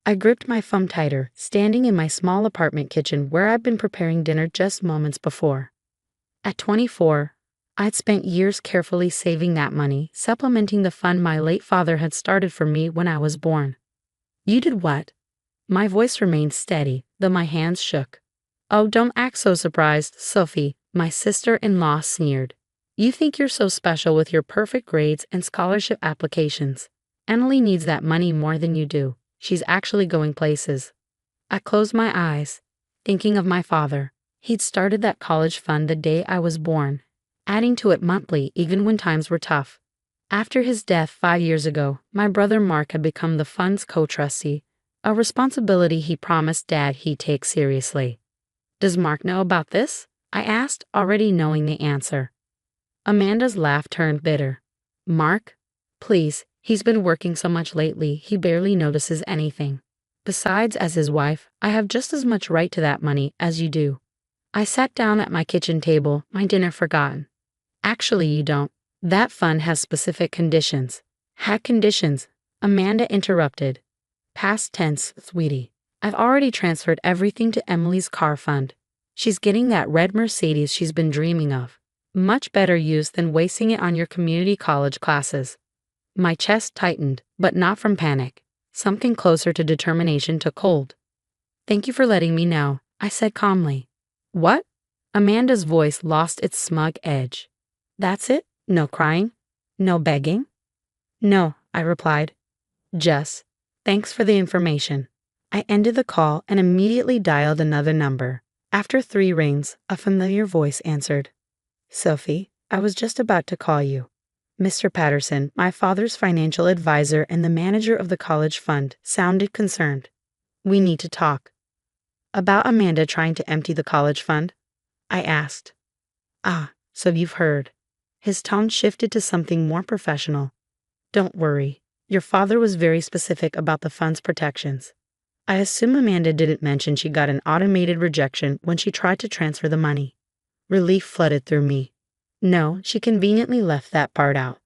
I gripped my thumb tighter, standing in my small apartment kitchen where I'd been preparing dinner just moments before. At 24, I'd spent years carefully saving that money, supplementing the fund my late father had started for me when I was born. You did what? My voice remained steady, though my hands shook. Oh, don't act so surprised, Sophie, my sister-in-law sneered. You think you're so special with your perfect grades and scholarship applications. Emily needs that money more than you do. She's actually going places. I closed my eyes, thinking of my father. He'd started that college fund the day I was born, adding to it monthly even when times were tough. After his death 5 years ago, my brother Mark had become the fund's co-trustee, a responsibility he promised Dad he'd take seriously. Does Mark know about this? I asked, already knowing the answer. Amanda's laugh turned bitter. Mark? Please, he's been working so much lately, he barely notices anything. Besides, as his wife, I have just as much right to that money as you do. I sat down at my kitchen table, my dinner forgotten. Actually, you don't. That fund has specific conditions. Had conditions? Amanda interrupted. Past tense, sweetie. I've already transferred everything to Emily's car fund. She's getting that red Mercedes she's been dreaming of. Much better use than wasting it on your community college classes. My chest tightened, but not from panic. Something closer to determination took hold. Thank you for letting me know, I said calmly. What? Amanda's voice lost its smug edge. That's it? No crying? No begging? No, I replied. Just, thanks for the information. I ended the call and immediately dialed another number. After 3 rings, a familiar voice answered. Sophie, I was just about to call you. Mr. Patterson, my father's financial advisor and the manager of the college fund, sounded concerned. We need to talk. About Amanda trying to empty the college fund? I asked. Ah, so you've heard. His tone shifted to something more professional. Don't worry. Your father was very specific about the fund's protections. I assume Amanda didn't mention she got an automated rejection when she tried to transfer the money. Relief flooded through me. No, she conveniently left that part out.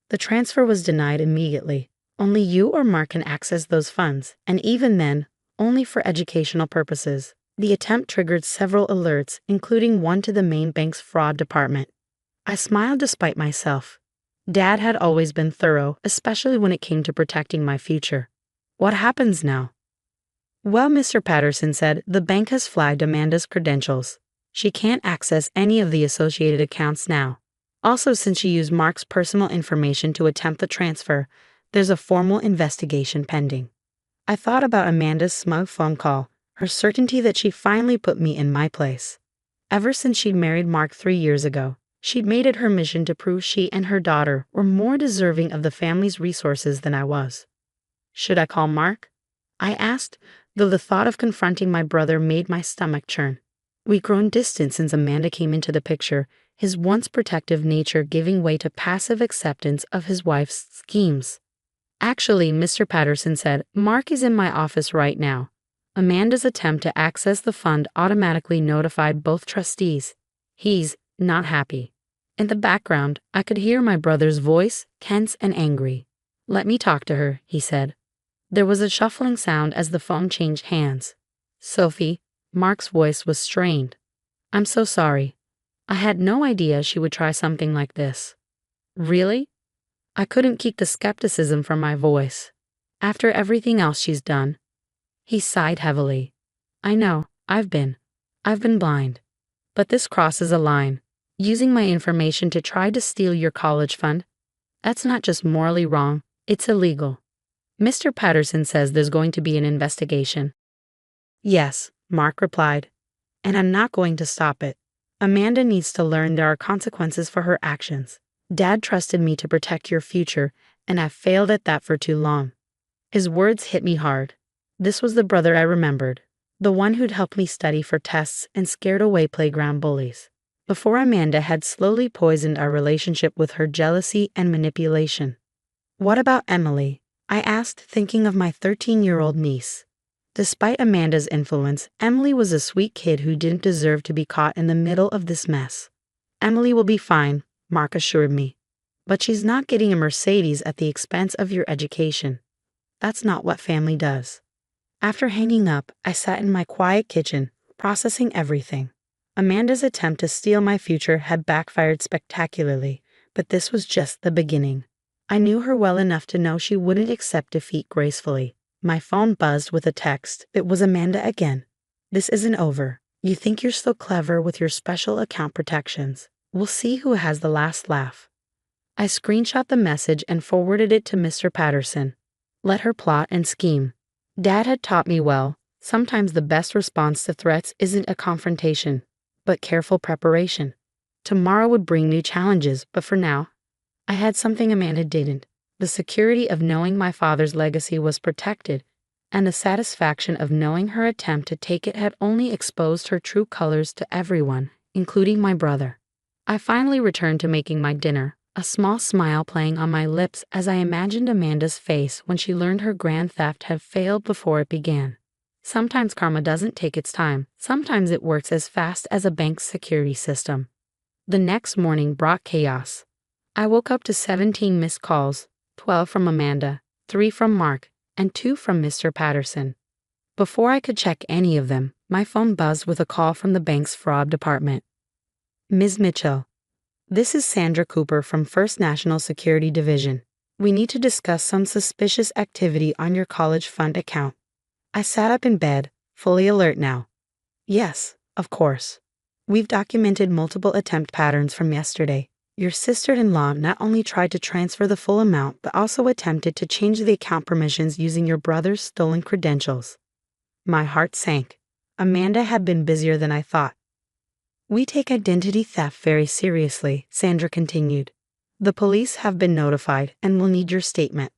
The transfer was denied immediately. Only you or Mark can access those funds, and even then, only for educational purposes. The attempt triggered several alerts, including one to the main bank's fraud department. I smiled despite myself. Dad had always been thorough, especially when it came to protecting my future. What happens now? Well, Mr. Patterson said, the bank has flagged Amanda's credentials. She can't access any of the associated accounts now. Also, since she used Mark's personal information to attempt the transfer, there's a formal investigation pending. I thought about Amanda's smug phone call, her certainty that she finally put me in my place. Ever since she'd married Mark 3 years ago, she'd made it her mission to prove she and her daughter were more deserving of the family's resources than I was. Should I call Mark? I asked, though the thought of confronting my brother made my stomach churn. We'd grown distant since Amanda came into the picture, his once protective nature giving way to passive acceptance of his wife's schemes. Actually, Mr. Patterson said, Mark is in my office right now. Amanda's attempt to access the fund automatically notified both trustees. He's not happy. In the background, I could hear my brother's voice, tense and angry. Let me talk to her, he said. There was a shuffling sound as the phone changed hands. Sophie, Mark's voice was strained. I'm so sorry. I had no idea she would try something like this. Really? I couldn't keep the skepticism from my voice. After everything else she's done. He sighed heavily. I know, I've been blind. But this crosses a line. Using my information to try to steal your college fund? That's not just morally wrong, it's illegal. Mr. Patterson says there's going to be an investigation. Yes, Mark replied. And I'm not going to stop it. Amanda needs to learn there are consequences for her actions. Dad trusted me to protect your future, and I've failed at that for too long. His words hit me hard. This was the brother I remembered, the one who'd helped me study for tests and scared away playground bullies, before Amanda had slowly poisoned our relationship with her jealousy and manipulation. What about Emily? I asked, thinking of my 13-year-old niece. Despite Amanda's influence, Emily was a sweet kid who didn't deserve to be caught in the middle of this mess. Emily will be fine, Mark assured me. But she's not getting a Mercedes at the expense of your education. That's not what family does. After hanging up, I sat in my quiet kitchen, processing everything. Amanda's attempt to steal my future had backfired spectacularly, but this was just the beginning. I knew her well enough to know she wouldn't accept defeat gracefully. My phone buzzed with a text. It was Amanda again. "This isn't over. You think you're so clever with your special account protections. We'll see who has the last laugh." I screenshot the message and forwarded it to Mr. Patterson. Let her plot and scheme. Dad had taught me well. Sometimes the best response to threats isn't a confrontation, but careful preparation. Tomorrow would bring new challenges, but for now, I had something Amanda didn't: the security of knowing my father's legacy was protected, and the satisfaction of knowing her attempt to take it had only exposed her true colors to everyone, including my brother. I finally returned to making my dinner, a small smile playing on my lips as I imagined Amanda's face when she learned her grand theft had failed before it began. Sometimes karma doesn't take its time. Sometimes it works as fast as a bank's security system. The next morning brought chaos. I woke up to 17 missed calls, 12 from Amanda, 3 from Mark, and 2 from Mr. Patterson. Before I could check any of them, my phone buzzed with a call from the bank's fraud department. "Ms. Mitchell, this is Sandra Cooper from First National Security Division. We need to discuss some suspicious activity on your college fund account." I sat up in bed, fully alert now. "Yes, of course. We've documented multiple attempt patterns from yesterday. Your sister-in-law not only tried to transfer the full amount but also attempted to change the account permissions using your brother's stolen credentials." My heart sank. Amanda had been busier than I thought. "We take identity theft very seriously," Sandra continued. "The police have been notified and will need your statement."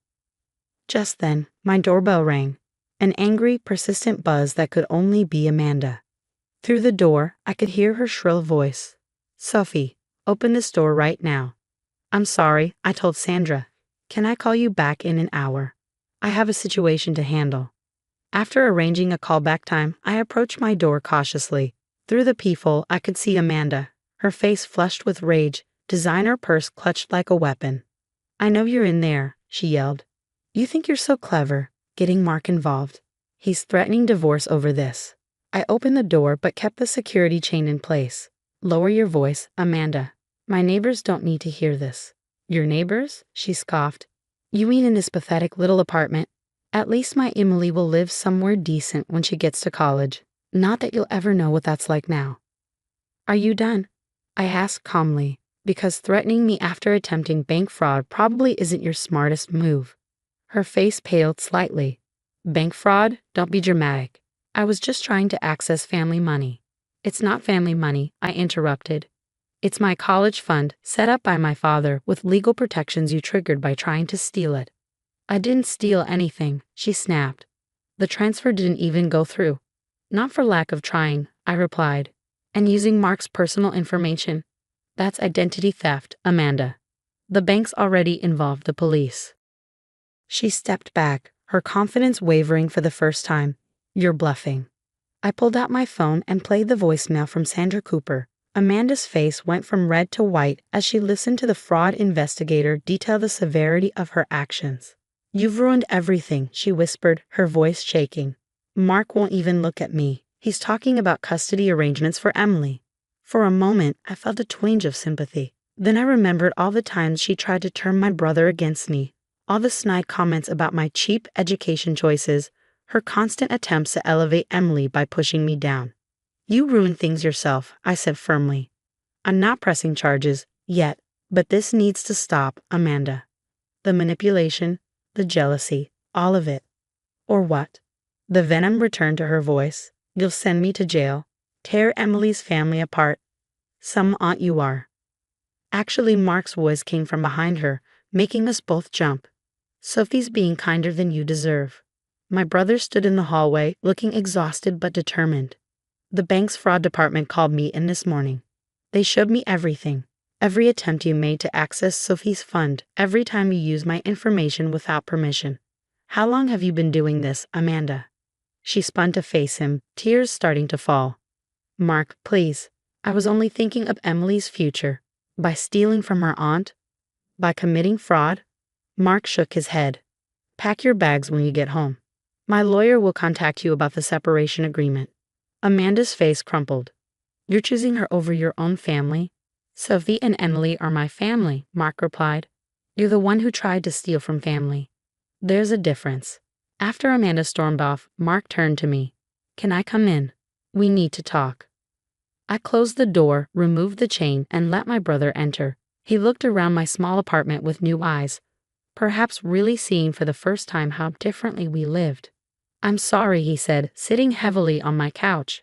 Just then, my doorbell rang. An angry, persistent buzz that could only be Amanda. Through the door, I could hear her shrill voice. "Sophie, open this door right now." "I'm sorry," I told Sandra. "Can I call you back in an hour? I have a situation to handle." After arranging a callback time, I approached my door cautiously. Through the peephole, I could see Amanda, her face flushed with rage, designer purse clutched like a weapon. "I know you're in there," she yelled. "You think you're so clever, getting Mark involved. He's threatening divorce over this." I opened the door but kept the security chain in place. "Lower your voice, Amanda. My neighbors don't need to hear this." "Your neighbors?" she scoffed. "You mean in this pathetic little apartment? At least my Emily will live somewhere decent when she gets to college. Not that you'll ever know what that's like now." "Are you done?" I asked calmly, because threatening me after attempting bank fraud probably isn't your smartest move. Her face paled slightly. "Bank fraud? Don't be dramatic. I was just trying to access family money." "It's not family money," I interrupted. "It's my college fund, set up by my father with legal protections you triggered by trying to steal it." "I didn't steal anything," she snapped. "The transfer didn't even go through." "Not for lack of trying," I replied. "And using Mark's personal information? That's identity theft, Amanda. The bank's already involved the police." She stepped back, her confidence wavering for the first time. "You're bluffing." I pulled out my phone and played the voicemail from Sandra Cooper. Amanda's face went from red to white as she listened to the fraud investigator detail the severity of her actions. "You've ruined everything," she whispered, her voice shaking. "Mark won't even look at me. He's talking about custody arrangements for Emily." For a moment, I felt a twinge of sympathy. Then I remembered all the times she tried to turn my brother against me, all the snide comments about my cheap education choices, her constant attempts to elevate Emily by pushing me down. "You ruined things yourself," I said firmly. "I'm not pressing charges, yet, but this needs to stop, Amanda. The manipulation, the jealousy, all of it." "Or what?" The venom returned to her voice. "You'll send me to jail, tear Emily's family apart. Some aunt you are." Actually, Mark's voice came from behind her, making us both jump. "Sophie's being kinder than you deserve." My brother stood in the hallway, looking exhausted but determined. "The bank's fraud department called me in this morning. They showed me everything. Every attempt you made to access Sophie's fund, every time you used my information without permission. How long have you been doing this, Amanda?" She spun to face him, tears starting to fall. "Mark, please. I was only thinking of Emily's future. By stealing from her aunt? By committing fraud?" Mark shook his head. "Pack your bags when you get home." My lawyer will contact you about the separation agreement. Amanda's face crumpled. You're choosing her over your own family? Sophie and Emily are my family, Mark replied. You're the one who tried to steal from family. There's a difference. After Amanda stormed off, Mark turned to me. Can I come in? We need to talk. I closed the door, removed the chain, and let my brother enter. He looked around my small apartment with new eyes, perhaps really seeing for the first time how differently we lived. I'm sorry, he said, sitting heavily on my couch.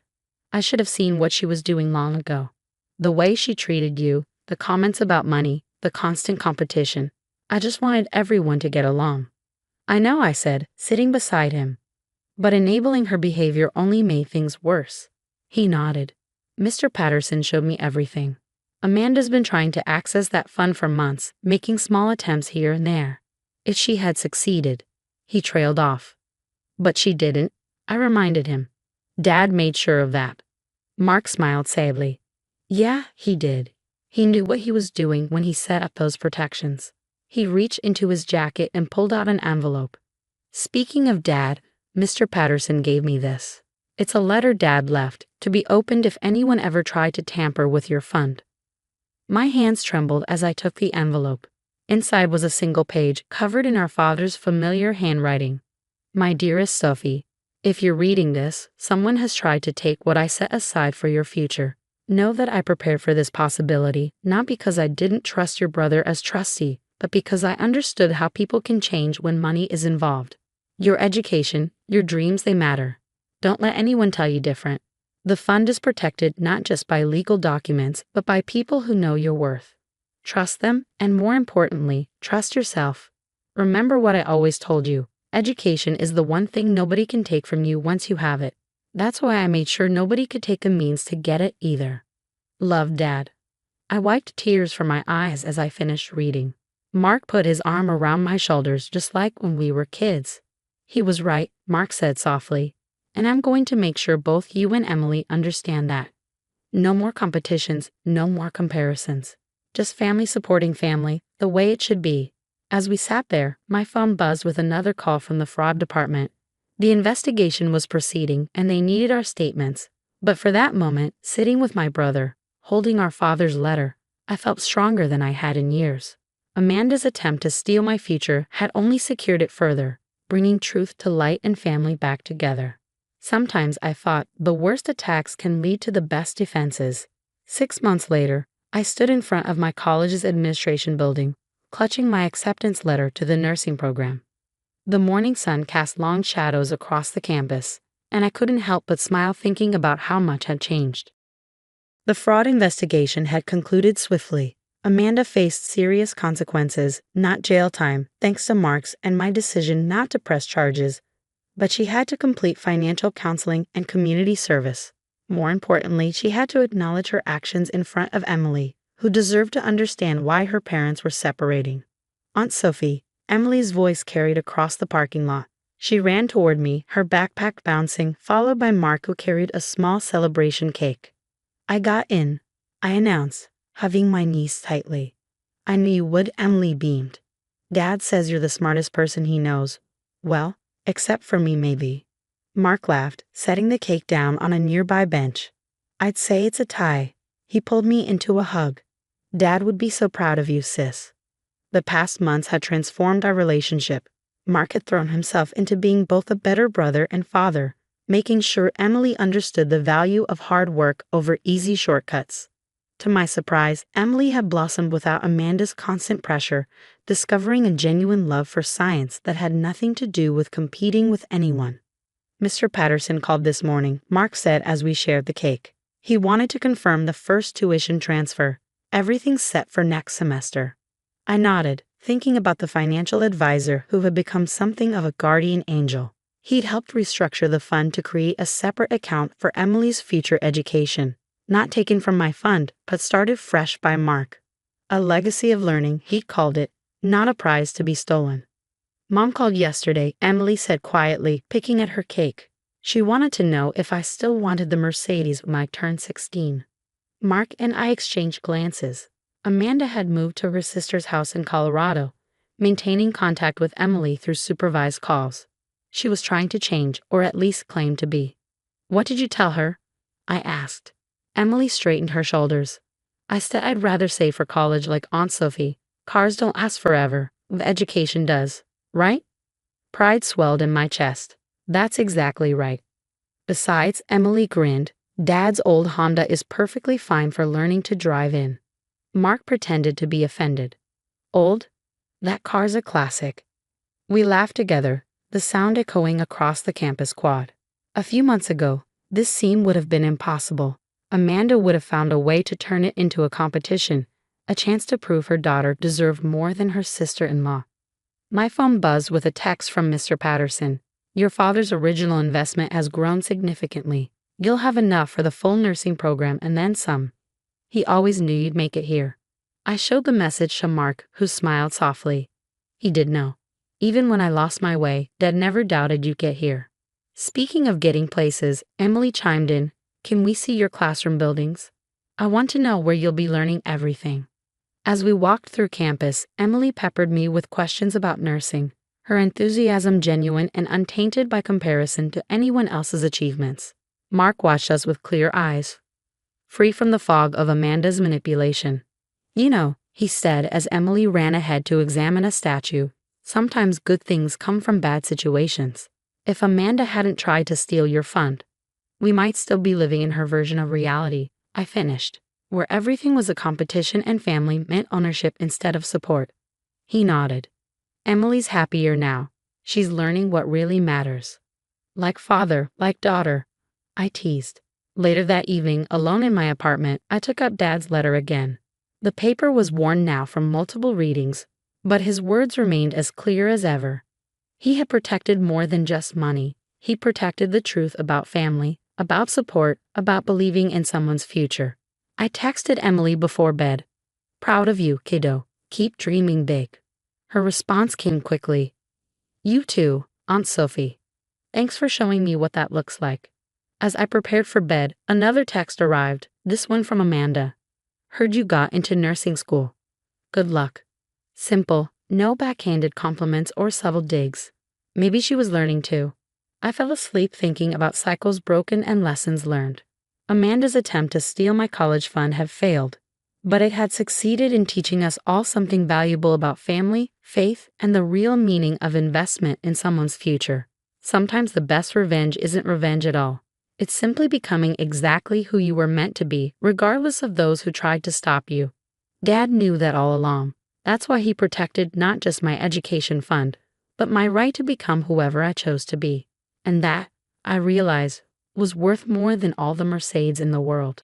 I should have seen what she was doing long ago. The way she treated you, the comments about money, the constant competition. I just wanted everyone to get along. I know, I said, sitting beside him. But enabling her behavior only made things worse. He nodded. Mr. Patterson showed me everything. Amanda's been trying to access that fund for months, making small attempts here and there. If she had succeeded, he trailed off. But she didn't, I reminded him. Dad made sure of that. Mark smiled sadly. Yeah, he did. He knew what he was doing when he set up those protections. He reached into his jacket and pulled out an envelope. Speaking of Dad, Mr. Patterson gave me this. It's a letter Dad left, to be opened if anyone ever tried to tamper with your fund. My hands trembled as I took the envelope. Inside was a single page, covered in our father's familiar handwriting. My dearest Sophie, if you're reading this, someone has tried to take what I set aside for your future. Know that I prepared for this possibility, not because I didn't trust your brother as trustee, but because I understood how people can change when money is involved. Your education, your dreams, they matter. Don't let anyone tell you different. The fund is protected not just by legal documents, but by people who know your worth. Trust them, and more importantly, trust yourself. Remember what I always told you. Education is the one thing nobody can take from you once you have it. That's why I made sure nobody could take a means to get it either. Love, Dad. I wiped tears from my eyes as I finished reading. Mark put his arm around my shoulders just like when we were kids. He was right, Mark said softly. And I'm going to make sure both you and Emily understand that. No more competitions, no more comparisons. Just family supporting family, the way it should be. As we sat there, my phone buzzed with another call from the fraud department. The investigation was proceeding and they needed our statements. But for that moment, sitting with my brother, holding our father's letter, I felt stronger than I had in years. Amanda's attempt to steal my future had only secured it further, bringing truth to light and family back together. Sometimes I thought the worst attacks can lead to the best defenses. 6 months later, I stood in front of my college's administration building, clutching my acceptance letter to the nursing program. The morning sun cast long shadows across the campus, and I couldn't help but smile thinking about how much had changed. The fraud investigation had concluded swiftly. Amanda faced serious consequences, not jail time, thanks to Mark's and my decision not to press charges, but she had to complete financial counseling and community service. More importantly, she had to acknowledge her actions in front of Emily, who deserved to understand why her parents were separating. Aunt Sophie, Emily's voice carried across the parking lot. She ran toward me, her backpack bouncing, followed by Mark, who carried a small celebration cake. I got in, I announced, hugging my niece tightly. I knew you would, Emily beamed. Dad says you're the smartest person he knows. Well, except for me, maybe. Mark laughed, setting the cake down on a nearby bench. I'd say it's a tie. He pulled me into a hug. Dad would be so proud of you, sis. The past months had transformed our relationship. Mark had thrown himself into being both a better brother and father, making sure Emily understood the value of hard work over easy shortcuts. To my surprise, Emily had blossomed without Amanda's constant pressure, discovering a genuine love for science that had nothing to do with competing with anyone. Mr. Patterson called this morning, Mark said as we shared the cake. He wanted to confirm the first tuition transfer. Everything's set for next semester. I nodded, thinking about the financial advisor who had become something of a guardian angel. He'd helped restructure the fund to create a separate account for Emily's future education, not taken from my fund, but started fresh by Mark. A legacy of learning, he'd called it, not a prize to be stolen. Mom called yesterday, Emily said quietly, picking at her cake. She wanted to know if I still wanted the Mercedes when I turned 16. Mark and I exchanged glances. Amanda had moved to her sister's house in Colorado, maintaining contact with Emily through supervised calls. She was trying to change, or at least claim to be. What did you tell her? I asked. Emily straightened her shoulders. I said I'd rather save for college like Aunt Sophie. Cars don't last forever. The education does. Right? Pride swelled in my chest. That's exactly right. Besides, Emily grinned, Dad's old Honda is perfectly fine for learning to drive in. Mark pretended to be offended. Old? That car's a classic. We laughed together, the sound echoing across the campus quad. A few months ago, this scene would have been impossible. Amanda would have found a way to turn it into a competition, a chance to prove her daughter deserved more than her sister-in-law. My phone buzzed with a text from Mr. Patterson. Your father's original investment has grown significantly. You'll have enough for the full nursing program and then some. He always knew you'd make it here. I showed the message to Mark, who smiled softly. He did know. Even when I lost my way, Dad never doubted you'd get here. Speaking of getting places, Emily chimed in. Can we see your classroom buildings? I want to know where you'll be learning everything. As we walked through campus, Emily peppered me with questions about nursing, her enthusiasm genuine and untainted by comparison to anyone else's achievements. Mark watched us with clear eyes, free from the fog of Amanda's manipulation. You know, he said as Emily ran ahead to examine a statue, sometimes good things come from bad situations. If Amanda hadn't tried to steal your fund, we might still be living in her version of reality, I finished, where everything was a competition and family meant ownership instead of support. He nodded. Emily's happier now. She's learning what really matters. Like father, like daughter, I teased. Later that evening, alone in my apartment, I took up Dad's letter again. The paper was worn now from multiple readings, but his words remained as clear as ever. He had protected more than just money. He protected the truth about family, about support, about believing in someone's future. I texted Emily before bed. Proud of you, kiddo. Keep dreaming big. Her response came quickly. You too, Aunt Sophie. Thanks for showing me what that looks like. As I prepared for bed, another text arrived, this one from Amanda. Heard you got into nursing school. Good luck. Simple, no backhanded compliments or subtle digs. Maybe she was learning too. I fell asleep thinking about cycles broken and lessons learned. Amanda's attempt to steal my college fund had failed, but it had succeeded in teaching us all something valuable about family, faith, and the real meaning of investment in someone's future. Sometimes the best revenge isn't revenge at all. It's simply becoming exactly who you were meant to be, regardless of those who tried to stop you. Dad knew that all along. That's why he protected not just my education fund, but my right to become whoever I chose to be. And that, I realized, was worth more than all the Mercedes in the world.